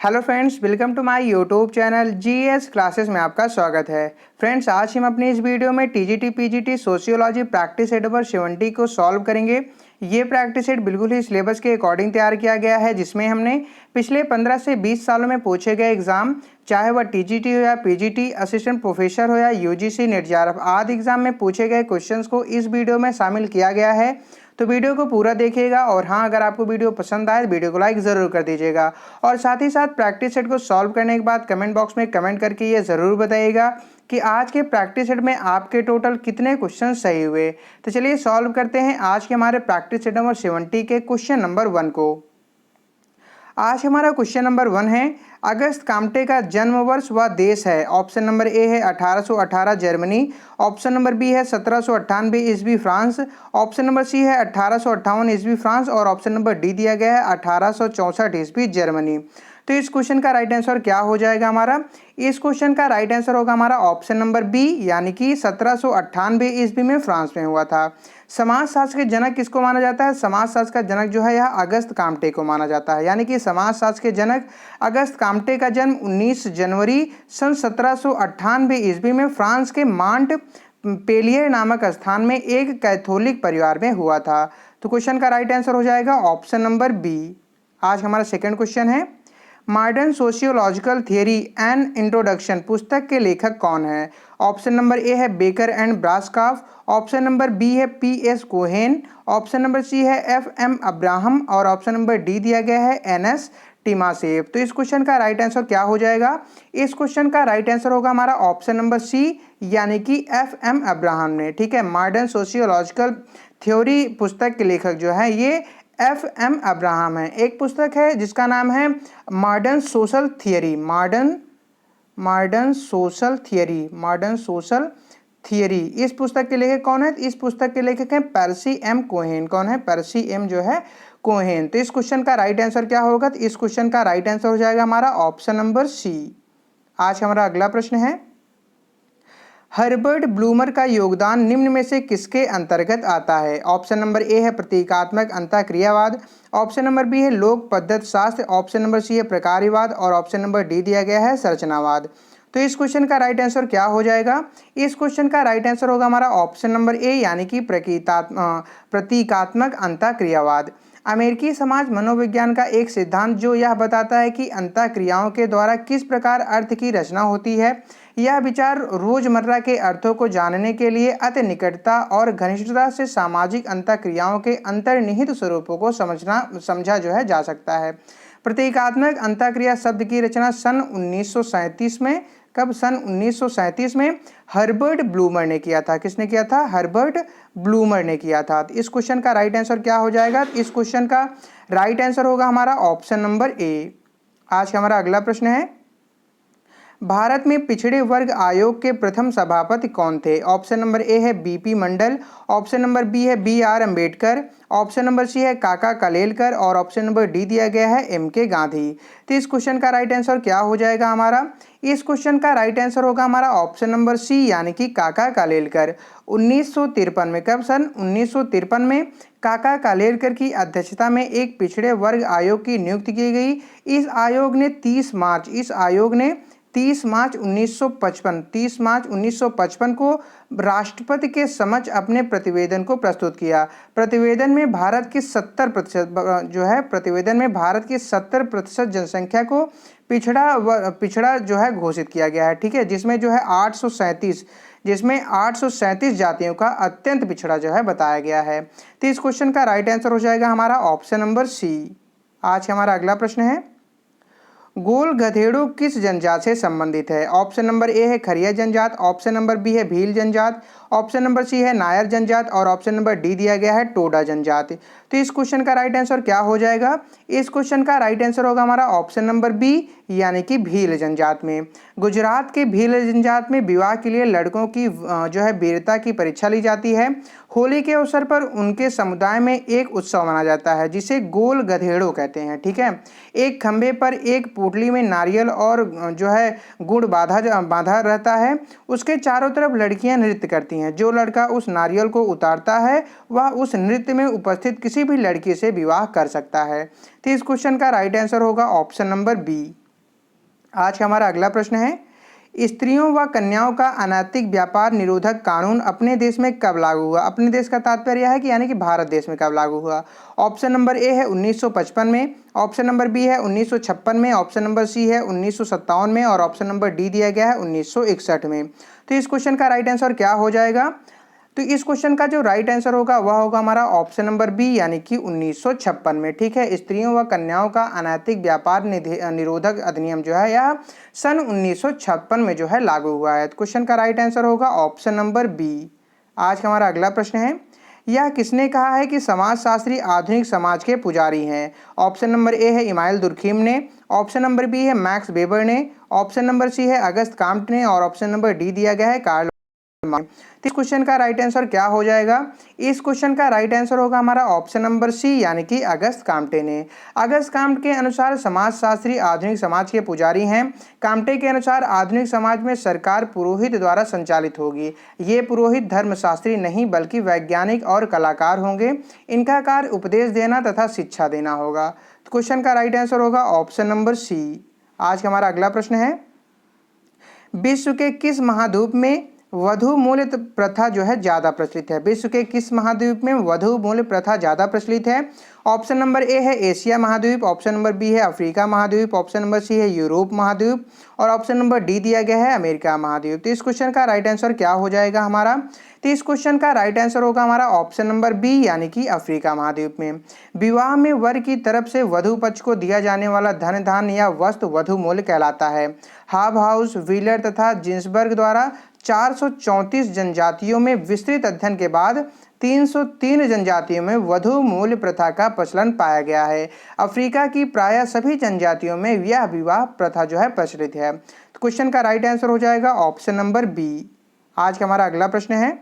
Hello friends, welcome to my YouTube channel GS classes में आपका स्वागत है। फ्रेंड्स, आज हम अपनी इस वीडियो में TGT PGT sociology practice set number 70 को सॉल्व करेंगे। ये प्रैक्टिस सेट बिल्कुल ही सिलेबस के अकॉर्डिंग तैयार किया गया है, जिसमें हमने पिछले 15 से 20 सालों में पूछे गए एग्जाम, चाहे वह टीजीटी हो या पीजीटी, असिस्टेंट प्रोफेसर हो या यूजीसी, नेट जेआरएफ आदि एग्जाम में पूछे गए क्वेश्चंस को इस वीडियो में शामिल किया गया है। तो वीडियो को पूरा देखिएगा और हाँ, अगर आपको वीडियो पसंद आए तो वीडियो को लाइक ज़रूर कर दीजिएगा और साथ ही साथ प्रैक्टिस सेट को सॉल्व करने के बाद कमेंट बॉक्स में कमेंट करके ये ज़रूर बताइएगा कि आज के प्रैक्टिस सेट में आपके टोटल कितने क्वेश्चन सही हुए। तो चलिए सॉल्व करते हैं आज के हमारे प्रैक्टिस सेट नंबर 70 के क्वेश्चन नंबर 1 को। आज हमारा क्वेश्चन नंबर 1 है, अगस्त काम्टे का जन्म वर्ष व देश है। ऑप्शन नंबर ए है 1818 जर्मनी, ऑप्शन नंबर बी है 1798 ईस्वी फ्रांस, ऑप्शन नंबर सी है 1858 ईस्वी फ्रांस और ऑप्शन नंबर डी दिया गया है 1864 ईस्वी जर्मनी। तो इस क्वेश्चन का राइट आंसर क्या हो जाएगा हमारा? इस क्वेश्चन का राइट आंसर होगा हमारा ऑप्शन नंबर बी, यानी कि 1798 ईस्वी में फ्रांस में हुआ था। समाजशास्त्र के जनक किसको माना जाता है? समाजशास्त्र का जनक जो है यह अगस्त काम्टे को माना जाता है, यानी कि समाजशास्त्र के जनक अगस्त काम्टे का जन्म 19 जनवरी सन 1798 ईस्वी में फ्रांस के मांट पेलियर नामक स्थान में एक कैथोलिक परिवार में हुआ था। तो क्वेश्चन का राइट आंसर हो जाएगा ऑप्शन नंबर बी। आज हमारा सेकंड क्वेश्चन है, modern sociological theory and introduction पुस्तक के लेखक कौन है? ऑप्शन नंबर ए है Becker and Boskoff, option number B है PS. Cohen, option number C है एफ.एम. अब्राहम और ऑप्शन नंबर डी दिया गया है एन.एस. टिमासेव। तो इस क्वेश्चन का राइट आंसर क्या हो जाएगा? इस क्वेश्चन का राइट आंसर होगा हमारा ऑप्शन नंबर सी, यानी कि एफ.एम. अब्राहम ने। ठीक है, मॉडर्न सोशियोलॉजिकल थ्योरी पुस्तक के लेखक जो है ये एफ.एम. अब्राहम है। एक पुस्तक है जिसका नाम है modern social theory, modern social theory. इस पुस्तक के लेखक कौन है? इस पुस्तक के लेखक हैं पर्सी एम कोहेन। कौन है? पर्सी एम जो है कोहेन। तो इस क्वेश्चन का राइट आंसर क्या होगा? तो इस क्वेश्चन का राइट आंसर हो जाएगा हमारा ऑप्शन नंबर सी। आज हमारा अगला प्रश्न है, हर्बर्ट ब्लूमर का योगदान निम्न में से किसके अंतर्गत आता है? ऑप्शन नंबर ए है प्रतीकात्मक अंतःक्रियावाद, ऑप्शन नंबर बी है लोक पद्धति शास्त्र, ऑप्शन नंबर सी है प्रकार्यवाद और ऑप्शन नंबर डी दिया गया है संरचनावाद। तो इस क्वेश्चन का राइट आंसर क्या हो जाएगा? इस क्वेश्चन का राइट आंसर होगा हमारा ऑप्शन नंबर ए, यानी कि प्रतीकात्मक अंतःक्रियावाद। अमेरिकी समाज मनोविज्ञान का एक सिद्धांत जो यह बताता है कि अंतःक्रियाओं के द्वारा किस प्रकार अर्थ की रचना होती है। यह विचार रोजमर्रा के अर्थों को जानने के लिए अति निकटता और घनिष्ठता से सामाजिक अंतःक्रियाओं के अंतर्निहित स्वरूपों को समझा जो है जा सकता है। प्रतीकात्मक अंतःक्रिया शब्द की रचना सन 1937 में, कब? सन 1937 में हर्बर्ट ब्लूमर ने किया था। किसने किया था? हर्बर्ट ब्लूमर ने किया था। तो इस क्वेश्चन का राइट आंसर क्या हो जाएगा? इस क्वेश्चन का राइट आंसर होगा हमारा ऑप्शन नंबर ए। आज का हमारा अगला प्रश्न है, भारत में पिछड़े वर्ग आयोग के प्रथम सभापति कौन थे? ऑप्शन नंबर ए है BP Mandal, option number B है B R. Ambedkar, option number C है काका कलेलकर और ऑप्शन नंबर डी दिया गया है एम.के. गांधी। तो इस क्वेश्चन का राइट आंसर क्या हो जाएगा हमारा? इस क्वेश्चन का राइट आंसर होगा हमारा ऑप्शन नंबर सी, यानी कि काका कलेलकर। 1953 में, कब? सन 1953 में काका कालेलकर की अध्यक्षता में एक पिछड़े वर्ग आयोग की नियुक्ति की गई। इस आयोग ने 30 मार्च 1955 को राष्ट्रपति के समक्ष अपने प्रतिवेदन को प्रस्तुत किया। प्रतिवेदन में भारत की 70% जनसंख्या को पिछड़ा जो है घोषित किया गया है। ठीक है, जिसमें जो है 837 जातियों का अत्यंत पिछड़ा जो है बताया गया है। तो इस क्वेश्चन का राइट आंसर हो जाएगा हमारा ऑप्शन नंबर सी। आज हमारा अगला प्रश्न है, गोल गधेड़ू किस जनजात से संबंधित है? ऑप्शन नंबर ए है खरिया जनजात, ऑप्शन नंबर बी है भील जनजात, ऑप्शन नंबर सी है नायर जनजात और ऑप्शन नंबर डी दिया गया है टोडा जनजात। तो इस क्वेश्चन का राइट आंसर क्या हो जाएगा? इस क्वेश्चन का राइट आंसर होगा हमारा ऑप्शन नंबर बी, यानी कि भील जनजात में। गुजरात के भील जनजात में विवाह के लिए लड़कों की जो है वीरता की परीक्षा ली जाती है। होली के अवसर पर उनके समुदाय में एक उत्सव मनाया जाता है जिसे गोल गधेड़ो कहते हैं। ठीक है, एक खंभे पर एक पोटली में नारियल और जो है गुड़ बांधा रहता है। उसके चारों तरफ लड़कियां नृत्य करती हैं। जो लड़का उस नारियल को उतारता है वह उस नृत्य में उपस्थित किसी भी लड़की से विवाह कर सकता है। तो इस क्वेश्चन का राइट आंसर होगा ऑप्शन नंबर बी। आज का हमारा अगला प्रश्न है, स्त्रियों व कन्याओं का अनैतिक व्यापार निरोधक कानून अपने देश में कब लागू हुआ? अपने देश का तात्पर्य यह है कि यानी कि भारत देश में कब लागू हुआ? ऑप्शन नंबर ए है 1955 में, ऑप्शन नंबर बी है 1956 में, ऑप्शन नंबर सी है 1957 में और ऑप्शन नंबर डी दिया गया है 1961 में। तो इस क्वेश्चन का राइट आंसर क्या हो जाएगा? तो इस क्वेश्चन का जो राइट आंसर होगा वह होगा हमारा ऑप्शन नंबर बी यानी कि 1956 में। ठीक है, स्त्रियों व कन्याओं का अनैतिक व्यापार निरोधक अधिनियम जो है यह सन 1956 में जो है लागू हुआ है। तो क्वेश्चन का राइट आंसर होगा ऑप्शन नंबर बी। आज का हमारा अगला प्रश्न है, यह किसने कहा है कि समाजशास्त्री आधुनिक समाज के पुजारी हैं? ऑप्शन नंबर ए है इमाइल दुर्खीम ने, ऑप्शन नंबर बी है मैक्स वेबर ने, ऑप्शन नंबर सी है अगस्त काम्ट ने और ऑप्शन नंबर डी दिया गया है कार्ल। इस क्वेश्चन का राइट आंसर क्या हो जाएगा? इस क्वेश्चन का राइट आंसर होगा हमारा ऑप्शन नंबर सी यानी कि अगस्त काम्टे ने। अगस्त काम्टे के अनुसार समाजशास्त्री आधुनिक समाज के पुजारी हैं। काम्टे के अनुसार आधुनिक समाज में सरकार पुरोहित द्वारा संचालित होगी। ये पुरोहित धर्मशास्त्री नहीं बल्कि वैज्ञानिक और कलाकार होंगे। इनका कार्य उपदेश देना तथा शिक्षा देना होगा। तो क्वेश्चन का राइट आंसर होगा ऑप्शन नंबर सी। आज का हमारा अगला प्रश्न है, विश्व के किस महाद्वीप में वधु मूल्य प्रथा जो है ज़्यादा प्रचलित है? विश्व के किस महाद्वीप में वधु मूल्य प्रथा ज़्यादा प्रचलित है? ऑप्शन नंबर ए है एशिया महाद्वीप, ऑप्शन नंबर बी है अफ्रीका महाद्वीप, ऑप्शन नंबर सी है यूरोप महाद्वीप और ऑप्शन नंबर डी दिया गया है अमेरिका महाद्वीप। तो इस क्वेश्चन का राइट आंसर क्या हो जाएगा हमारा? तो इस क्वेश्चन का राइट आंसर होगा हमारा ऑप्शन नंबर बी यानी कि अफ्रीका महाद्वीप में। विवाह में वर की तरफ से वधु पक्ष को दिया जाने वाला धन दान या वस्तु वधु मूल्य कहलाता है। हाब हाउस, व्हीलर तथा जिन्सबर्ग द्वारा 434 जनजातियों में विस्तृत अध्ययन के बाद 303 जनजातियों में वधु मूल्य प्रथा का प्रचलन पाया गया है। अफ्रीका की प्रायः सभी जनजातियों में यह विवाह प्रथा जो है प्रचलित है। तो क्वेश्चन का राइट आंसर हो जाएगा ऑप्शन नंबर बी। आज का हमारा अगला प्रश्न है,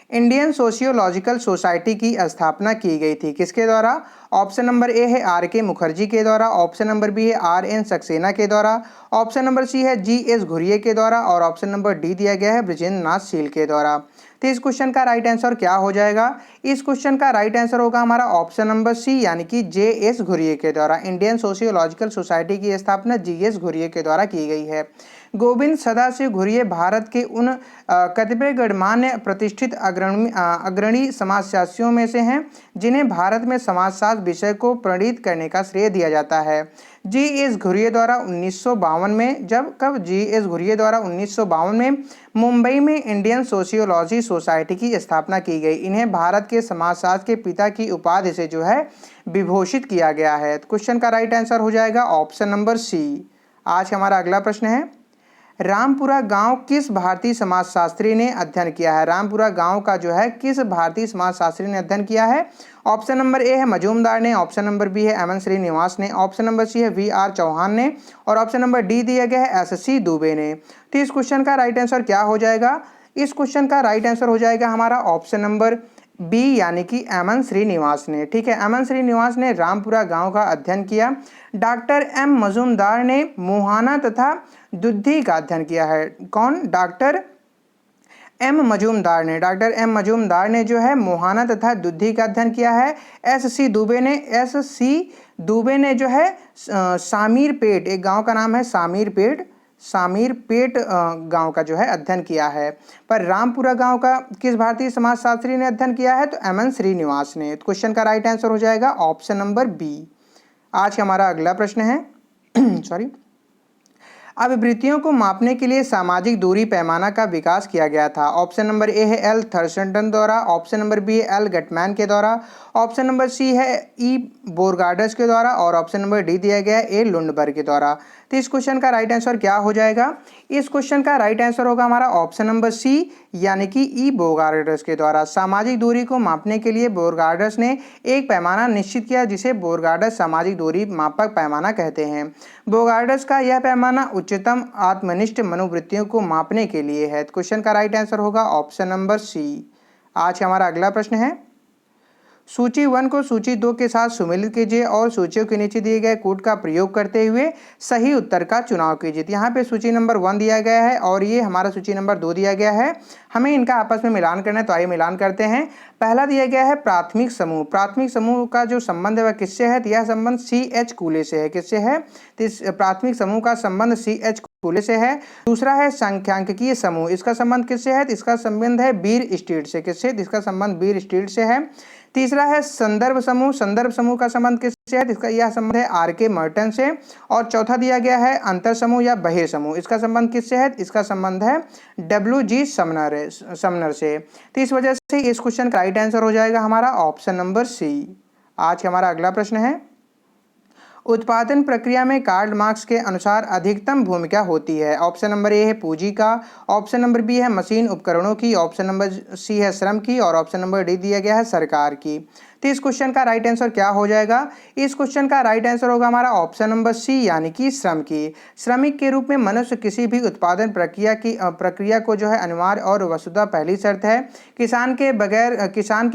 इंडियन सोशियोलॉजिकल सोसाइटी की स्थापना की गई थी किसके द्वारा? ऑप्शन नंबर ए है आर के मुखर्जी के द्वारा, ऑप्शन नंबर बी है आर एन सक्सेना के द्वारा, ऑप्शन नंबर सी है जी एस घुरिये के द्वारा और ऑप्शन नंबर डी दिया गया है ब्रिजेंद्र नाथ शील के द्वारा। तो इस क्वेश्चन का राइट आंसर क्या हो जाएगा? इस क्वेश्चन का राइट आंसर होगा हमारा ऑप्शन नंबर सी यानी कि जे एस घुरिये के द्वारा। इंडियन सोशियोलॉजिकल सोसाइटी की स्थापना जी एस घुरिये के द्वारा की गई है। गोविंद सदाशिव घुरिये भारत के उन कतिपय गणमान्य प्रतिष्ठित अग्रणी समाजशास्त्रियों में से हैं जिन्हें भारत में समाजशास्त्र विषय को प्रणीत करने का श्रेय दिया जाता है। जी एस घुरिये द्वारा 1952 में जी एस घुरिये द्वारा 1952 में मुंबई में इंडियन सोशियोलॉजी सोसाइटी की स्थापना की गई। इन्हें भारत के समाजशास्त्र के पिता की उपाधि से जो है विभूषित किया गया है। तो क्वेश्चन का राइट आंसर हो जाएगा ऑप्शन नंबर सी। आज हमारा अगला प्रश्न है, रामपुरा गांव किस भारतीय समाजशास्त्री ने अध्ययन किया है? रामपुरा गांव का जो है किस भारतीय समाजशास्त्री ने अध्ययन किया है? ऑप्शन नंबर ए है मजूमदार ने, ऑप्शन नंबर बी है एम श्रीनिवास ने, ऑप्शन नंबर सी है वी आर चौहान ने और ऑप्शन नंबर डी दिया गया है एस सी दुबे ने। तो इस क्वेश्चन का राइट आंसर क्या हो जाएगा? इस क्वेश्चन का राइट आंसर हो जाएगा हमारा ऑप्शन नंबर बी यानी कि एम श्रीनिवास ने। ठीक है, एम श्रीनिवास ने रामपुरा गांव का अध्ययन किया। डॉक्टर एम मजूमदार ने मुहाना तथा दुद्धि का अध्ययन किया है। कौन? डॉक्टर एम मजूमदार ने जो है मुहाना तथा दुद्धि का अध्ययन किया है। एस सी दुबे ने जो है सामीरपेट, एक गांव का नाम है सामीरपेट गांव का जो है अध्ययन किया है। पर रामपुरा गांव का किस भारतीय समाजशास्त्री ने अध्ययन किया है? तो एम श्रीनिवास ने। तो क्वेश्चन का राइट आंसर हो जाएगा ऑप्शन नंबर बी। आज हमारा अगला प्रश्न है आवृत्तियों को मापने के लिए सामाजिक दूरी पैमाना का विकास किया गया था। ऑप्शन नंबर ए है एल थर्स्टन द्वारा, ऑप्शन नंबर बी है एल गटमैन के द्वारा, ऑप्शन नंबर सी है ई बोरगार्डस के द्वारा और ऑप्शन नंबर डी दिया गया है ए लुंडबर्ग के द्वारा। तो इस क्वेश्चन का राइट आंसर क्या हो जाएगा? इस क्वेश्चन का राइट आंसर होगा हमारा ऑप्शन नंबर सी यानी कि ई बोरगार्डस के द्वारा। सामाजिक दूरी को मापने के लिए बोरगार्डस ने एक पैमाना निश्चित किया जिसे बोरगार्डस सामाजिक दूरी मापक पैमाना कहते हैं। बोरगार्डस का यह पैमाना उच्चतम आत्मनिष्ठ मनोवृत्तियों को मापने के लिए है। क्वेश्चन का राइट आंसर होगा ऑप्शन नंबर सी। आज हमारा अगला प्रश्न है, सूची 1 को सूची 2 के साथ सुमेलित कीजिए और सूचियों के नीचे दिए गए कोड का प्रयोग करते हुए सही उत्तर का चुनाव कीजिए। तो यहाँ पे सूची नंबर 1 दिया गया है और ये हमारा सूची नंबर 2 दिया गया है। हमें इनका आपस में मिलान करना है, तो आइए मिलान करते हैं। पहला दिया गया है प्राथमिक समूह। प्राथमिक समूह का जो संबंध है वह किससे है? तो यह संबंध CH कूले से है। किससे है? तो इस प्राथमिक समूह का संबंध CH कूले से है। दूसरा है सांख्यिकीय समूह। इसका संबंध किससे है? तो इसका संबंध है बीर स्ट्रीट से। किससे? इसका संबंध बीर स्ट्रीट से है। तीसरा है संदर्भ समूह। संदर्भ समूह का संबंध किससे है? इसका यह संबंध है RK मर्टन से। और चौथा दिया गया है अंतर समूह या बहिर समूह। इसका संबंध किससे है? इसका संबंध है WG समनर से। तो इस वजह से इस क्वेश्चन का राइट आंसर हो जाएगा हमारा ऑप्शन नंबर C। आज का हमारा अगला प्रश्न है, उत्पादन प्रक्रिया में कार्ल मार्क्स के अनुसार अधिकतम भूमिका होती है। ऑप्शन नंबर ए है पूंजी का, ऑप्शन नंबर बी है मशीन उपकरणों की, ऑप्शन नंबर सी है श्रम की और ऑप्शन नंबर डी दिया गया है सरकार की। तो इस क्वेश्चन का राइट आंसर क्या हो जाएगा? इस क्वेश्चन का राइट आंसर होगा हमारा ऑप्शन नंबर सी यानी कि श्रम की। श्रमिक के रूप में मनुष्य किसी भी उत्पादन प्रक्रिया को जो है अनिवार्य और वस्तुतः पहली शर्त है। किसान के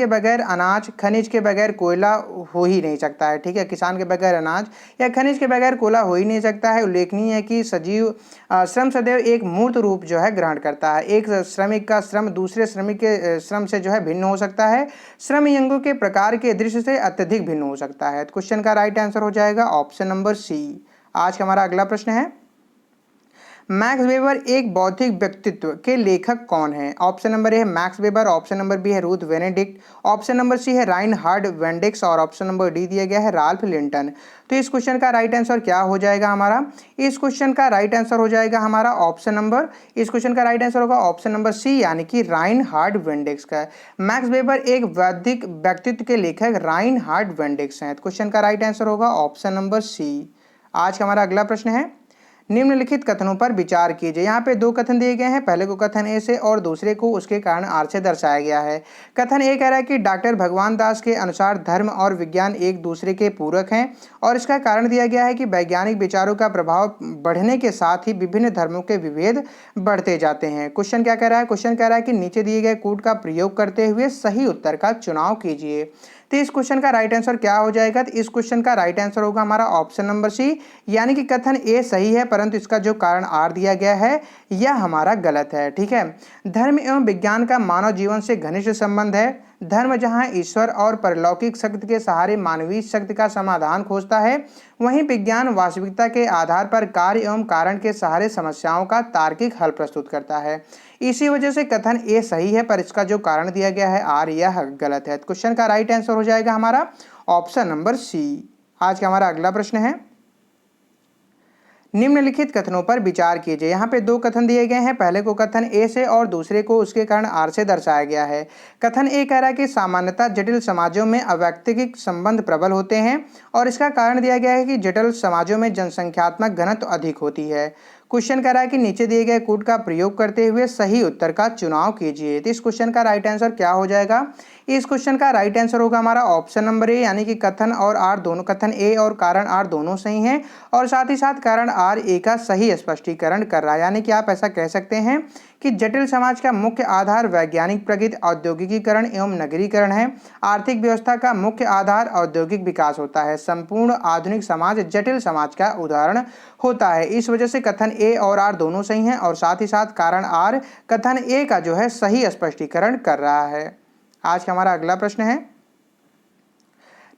बगैर अनाज, खनिज के बगैर कोयला हो ही नहीं सकता है। ठीक है, किसान के बगैर अनाज या खनिज के बगैर कोयला हो ही नहीं सकता है। उल्लेखनीय है कि श्रम सदैव एक मूर्त रूप जो है ग्रहण करता है। एक श्रमिक का श्रम दूसरे श्रमिक के श्रम से जो है भिन्न हो सकता है। श्रम यंगों के प्रकार के दृश्य से अत्यधिक भिन्न हो सकता है। तो क्वेश्चन का राइट आंसर हो जाएगा ऑप्शन नंबर सी। आज का हमारा अगला प्रश्न है, मैक्स वेबर एक बौद्धिक व्यक्तित्व के लेखक कौन है? ऑप्शन नंबर ए है Max Weber, option number B है Ruth Benedict, option number C है राइनहार्ड वेंडिक्स और ऑप्शन नंबर डी दिया गया है राल्फ लिंटन। तो इस क्वेश्चन का राइट आंसर क्या हो जाएगा हमारा? इस क्वेश्चन का राइट आंसर हो जाएगा हमारा ऑप्शन नंबर सी यानी कि राइनहार्ड वेंडिक्स का। मैक्स वेबर एक बौद्धिक व्यक्तित्व के लेखक राइनहार्ड वेंडिक्स हैं। क्वेश्चन का राइट आंसर होगा ऑप्शन नंबर सी। आज का हमारा अगला प्रश्न है, निम्नलिखित कथनों पर विचार कीजिए। यहाँ पे दो कथन दिए गए हैं, पहले को कथन ए से और दूसरे को उसके कारण आर से दर्शाया गया है। कथन ए कह रहा है कि डॉक्टर भगवान दास के अनुसार धर्म और विज्ञान एक दूसरे के पूरक हैं और इसका कारण दिया गया है कि वैज्ञानिक विचारों का प्रभाव बढ़ने के साथ ही विभिन्न धर्मों के विभेद बढ़ते जाते हैं। क्वेश्चन क्या कह रहा है? क्वेश्चन कह रहा है कि नीचे दिए गए कोड का प्रयोग करते हुए सही उत्तर का चुनाव कीजिए। तो इस क्वेश्चन का राइट आंसर क्या हो जाएगा? तो इस क्वेश्चन का राइट आंसर होगा हमारा ऑप्शन नंबर सी यानी कि कथन ए सही है परंतु इसका जो कारण आर दिया गया है यह हमारा गलत है। ठीक है, धर्म एवं विज्ञान का मानव जीवन से घनिष्ठ संबंध है। धर्म जहां ईश्वर और परलौकिक शक्ति के सहारे मानवीय शक्ति का समाधान खोजता है, वहीं विज्ञान वास्तविकता के आधार पर कार्य एवं कारण के सहारे समस्याओं का तार्किक हल प्रस्तुत करता है। इसी वजह से कथन ए सही है पर इसका जो कारण दिया गया है आर यह गलत है। क्वेश्चन का राइट आंसर हो जाएगा हमारा ऑप्शन नंबर सी। आज का हमारा अगला प्रश्न है, निम्नलिखित कथनों पर विचार कीजिए। यहाँ पे दो कथन दिए गए हैं, पहले को कथन ए से और दूसरे को उसके कारण आर से दर्शाया गया है। कथन ए कह रहा है कि सामान्यतः जटिल समाजों में अव्यक्तिक संबंध प्रबल होते हैं और इसका कारण दिया गया है कि जटिल समाजों में जनसंख्यात्मक घनत्व अधिक होती है। क्वेश्चन कह रहा है कि नीचे दिए गए कोड का प्रयोग करते हुए सही उत्तर का चुनाव कीजिए। तो इस क्वेश्चन का राइट आंसर क्या हो जाएगा? इस क्वेश्चन का राइट आंसर होगा हमारा ऑप्शन नंबर ए यानी कि कथन और आर दोनों, कथन ए और कारण आर दोनों सही हैं और साथ ही साथ कारण आर ए का सही स्पष्टीकरण कर रहा है। यानी कि आप ऐसा कह सकते हैं कि जटिल समाज का मुख्य आधार वैज्ञानिक प्रगति, औद्योगिकीकरण एवं नगरीकरण है। आर्थिक व्यवस्था का मुख्य आधार औद्योगिक विकास होता है। संपूर्ण आधुनिक समाज जटिल समाज का उदाहरण होता है। इस वजह से कथन ए और आर दोनों सही हैं और साथ ही साथ कारण आर कथन ए का जो है सही स्पष्टीकरण कर रहा है। आज का हमारा अगला प्रश्न है,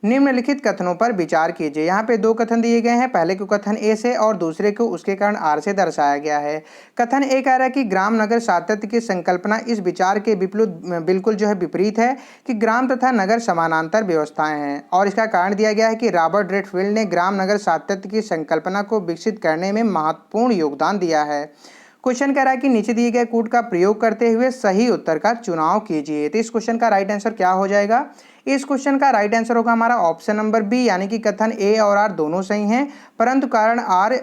निम्नलिखित कथनों पर विचार कीजिए। यहाँ पे दो कथन दिए गए हैं, पहले को कथन ए से और दूसरे को उसके कारण आर से दर्शाया गया है। कथन ए कह रहा है कि ग्राम नगर सातत्य की संकल्पना इस विचार के बिल्कुल जो है विपरीत है कि ग्राम तथा नगर समानांतर व्यवस्थाएं हैं और इसका कारण दिया गया है कि रॉबर्ट रेडफील्ड ने ग्राम नगर सातत्य की संकल्पना को विकसित करने में महत्वपूर्ण योगदान दिया है। क्वेश्चन कह रहा है कि नीचे दिए गए कोड का प्रयोग करते हुए सही उत्तर का चुनाव कीजिए। तो इस क्वेश्चन का राइट आंसर क्या हो जाएगा? इस क्वेश्चन का राइट आंसर होगा हमारा ऑप्शन नंबर बी यानी कि कथन ए और आर दोनों सही हैं परंतु कारण आर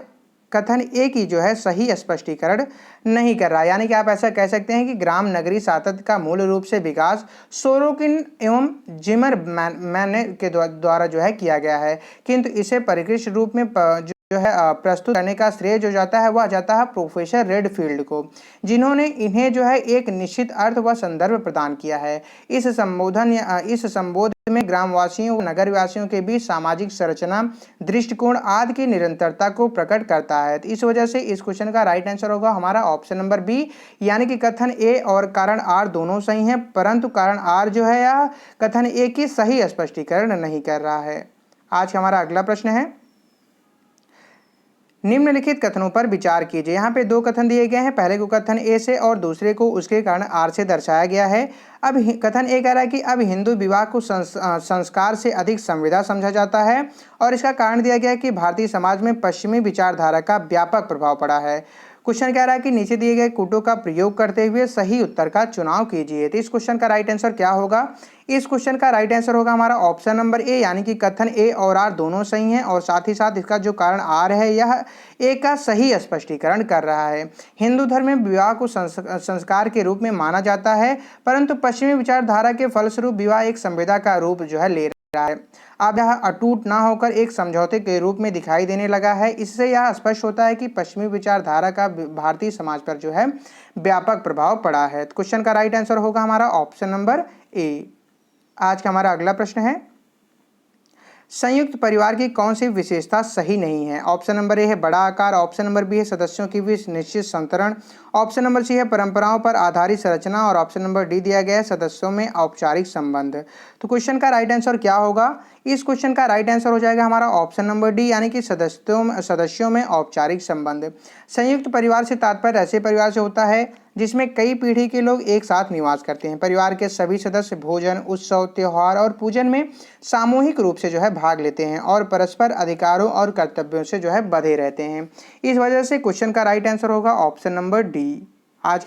कथन ए की जो है सही स्पष्टीकरण नहीं कर रहा है। यानी कि आप ऐसा कह सकते हैं कि ग्राम नगरी सातत्य का मूल रूप से विकास सोरोकिन एवं जिमरमैन के द्वारा जो है किया गया है, किंतु इसे परिष्कृत रूप में जो है प्रस्तुत करने का श्रेय जो जाता है वह जाता है प्रोफेसर रेडफील्ड को, जिन्होंने इन्हें जो है एक निश्चित अर्थ व संदर्भ प्रदान किया है। इस संबोध में ग्रामवासियों व नगरवासियों के बीच सामाजिक संरचना, दृष्टिकोण आदि की निरंतरता को प्रकट करता है। तो इस वजह से इस क्वेश्चन का राइट आंसर होगा हमारा ऑप्शन नंबर बी, यानी कि कथन ए और कारण आर दोनों सही हैं, परंतु कारण आर जो है यह कथन ए की सही स्पष्टीकरण नहीं कर रहा है। आज हमारा अगला प्रश्न है, निम्नलिखित कथनों पर विचार कीजिए। यहाँ पे दो कथन दिए गए हैं, पहले को कथन ए से और दूसरे को उसके कारण आर से दर्शाया गया है। अब कथन ए कह रहा है कि अब हिंदू विवाह को संस्कार से अधिक संविदा समझा जाता है, और इसका कारण दिया गया है कि भारतीय समाज में पश्चिमी विचारधारा का व्यापक प्रभाव पड़ा है। क्वेश्चन कह रहा है कि नीचे दिए गए कूटों का प्रयोग करते हुए सही उत्तर का चुनाव कीजिए। तो इस क्वेश्चन का राइट आंसर क्या होगा? इस क्वेश्चन का राइट आंसर होगा हमारा ऑप्शन नंबर ए, यानी कि कथन ए और आर दोनों सही हैं, और साथ ही साथ इसका जो कारण आर है यह ए का सही स्पष्टीकरण कर रहा है। हिंदू धर्म में विवाह को संस्कार के रूप में माना जाता है, परंतु पश्चिमी विचारधारा के फलस्वरूप विवाह एक संविदा का रूप जो है ले रहा है। अब यह अटूट ना होकर एक समझौते के रूप में दिखाई देने लगा है। इससे यह स्पष्ट होता है कि पश्चिमी विचारधारा का भारतीय समाज पर जो है व्यापक प्रभाव पड़ा है। तो क्वेश्चन का राइट आंसर होगा हमारा ऑप्शन नंबर ए। आज का हमारा अगला प्रश्न है, संयुक्त परिवार की कौन सी विशेषता सही नहीं है? ऑप्शन नंबर ए है बड़ा आकार, ऑप्शन नंबर बी है सदस्यों की भी निश्चित संतरण, ऑप्शन नंबर सी है परंपराओं पर आधारित संरचना, और ऑप्शन नंबर डी दिया गया है सदस्यों में औपचारिक संबंध। तो क्वेश्चन का राइट आंसर क्या होगा? इस क्वेश्चन का राइट आंसर हो जाएगा हमारा ऑप्शन नंबर डी, यानी कि सदस्यों में औपचारिक संबंध। संयुक्त परिवार से तात्पर्य ऐसे परिवार से होता है जिसमें कई पीढ़ी के लोग एक साथ निवास करते हैं। परिवार के सभी सदस्य भोजन, उत्सव, त्योहार और पूजन में सामूहिक रूप से जो है भाग लेते हैं और परस्पर अधिकारों और कर्तव्यों से जो है बंधे रहते हैं। इस वजह से क्वेश्चन का राइट आंसर होगा ऑप्शन नंबर डी। आज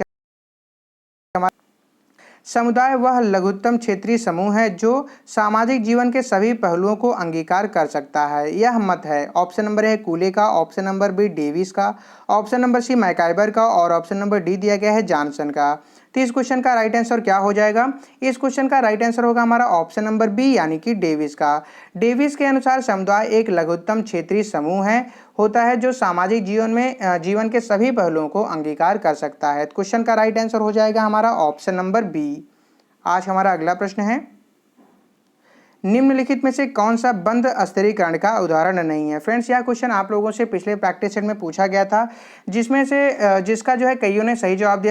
समुदाय वह लघुत्तम क्षेत्रीय समूह है जो सामाजिक जीवन के सभी पहलुओं को अंगीकार कर सकता है। यह मत है ऑप्शन नंबर है कूले का, ऑप्शन नंबर बी डेविस का, ऑप्शन नंबर सी मैकाइबर का, और ऑप्शन नंबर डी दिया गया है जॉनसन का। तो इस क्वेश्चन का राइट आंसर क्या हो जाएगा? इस क्वेश्चन का राइट आंसर होगा हमारा ऑप्शन नंबर बी, यानी कि डेविस का। डेविस के अनुसार समुदाय एक लघुत्तम क्षेत्रीय समूह है होता है जो सामाजिक जीवन के सभी पहलुओं को अंगीकार कर सकता है। क्वेश्चन का राइट आंसर हो जाएगा हमारा ऑप्शन नंबर बी। आज हमारा अगला प्रश्न है, निम्नलिखित में से कौन सा बंध स्थिरीकरण का उदाहरण नहीं है? फ्रेंड्स, यह क्वेश्चन आप लोगों से पिछले प्रैक्टिस सेट में पूछा गया था, जिसमें से जिसका जो है कईयों ने सही जवाब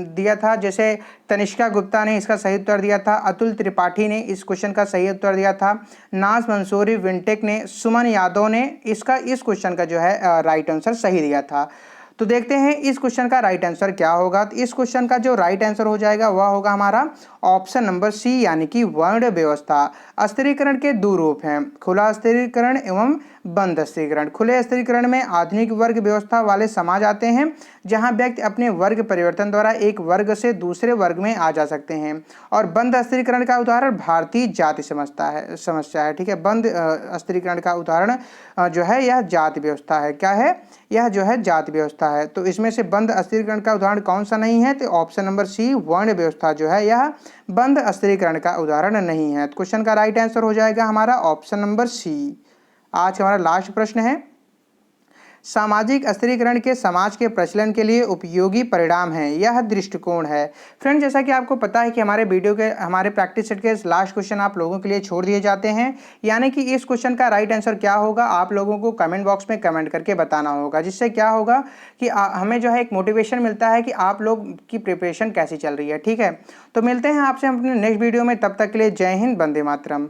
दिया था। जैसे तनिष्का गुप्ता ने इसका सही उत्तर दिया था, अतुल त्रिपाठी ने इस क्वेश्चन का सही उत्तर दिया था, नाज मंसूरी विंटेक ने, सुमन यादव ने इस क्वेश्चन का जो है राइट आंसर सही दिया था। तो देखते हैं इस क्वेश्चन का राइट आंसर क्या होगा। तो इस क्वेश्चन का जो राइट आंसर हो जाएगा वह होगा हमारा ऑप्शन नंबर सी, यानी कि वर्ण व्यवस्था। स्थिरीकरण के दो रूप हैं, खुला स्थिरीकरण एवं बंद स्थिरीकरण। खुले स्थिरीकरण में आधुनिक वर्ग व्यवस्था वाले समाज आते हैं जहां व्यक्ति अपने वर्ग परिवर्तन द्वारा एक वर्ग से दूसरे वर्ग में आ जा सकते हैं, और बंद स्थिरीकरण का उदाहरण भारतीय जाति समस्या है। ठीक है, बंद स्थिरीकरण का उदाहरण जो है यह जाति व्यवस्था है। क्या है? यह जो है जाति व्यवस्था है। तो इसमें से बंद स्थिरीकरण का उदाहरण कौन सा नहीं है? तो ऑप्शन नंबर सी, वर्ण व्यवस्था जो है यह बंद स्थिरीकरण का उदाहरण नहीं है। तो क्वेश्चन का राइट आंसर हो जाएगा हमारा ऑप्शन नंबर सी। आज हमारा लास्ट प्रश्न है, सामाजिक स्थिरीकरण के समाज के प्रचलन के लिए उपयोगी परिणाम है, यह दृष्टिकोण है। फ्रेंड, जैसा कि आपको पता है कि हमारे प्रैक्टिस सेट के लास्ट क्वेश्चन आप लोगों के लिए छोड़ दिए जाते हैं, यानी कि इस क्वेश्चन का राइट आंसर क्या होगा आप लोगों को कमेंट बॉक्स में कमेंट करके बताना होगा, जिससे क्या होगा कि हमें जो है एक मोटिवेशन मिलता है कि आप लोग की प्रिपरेशन कैसी चल रही है। ठीक है, तो मिलते हैं आपसे अपने नेक्स्ट वीडियो में, तब तक के लिए जय हिंद, वंदे मातरम।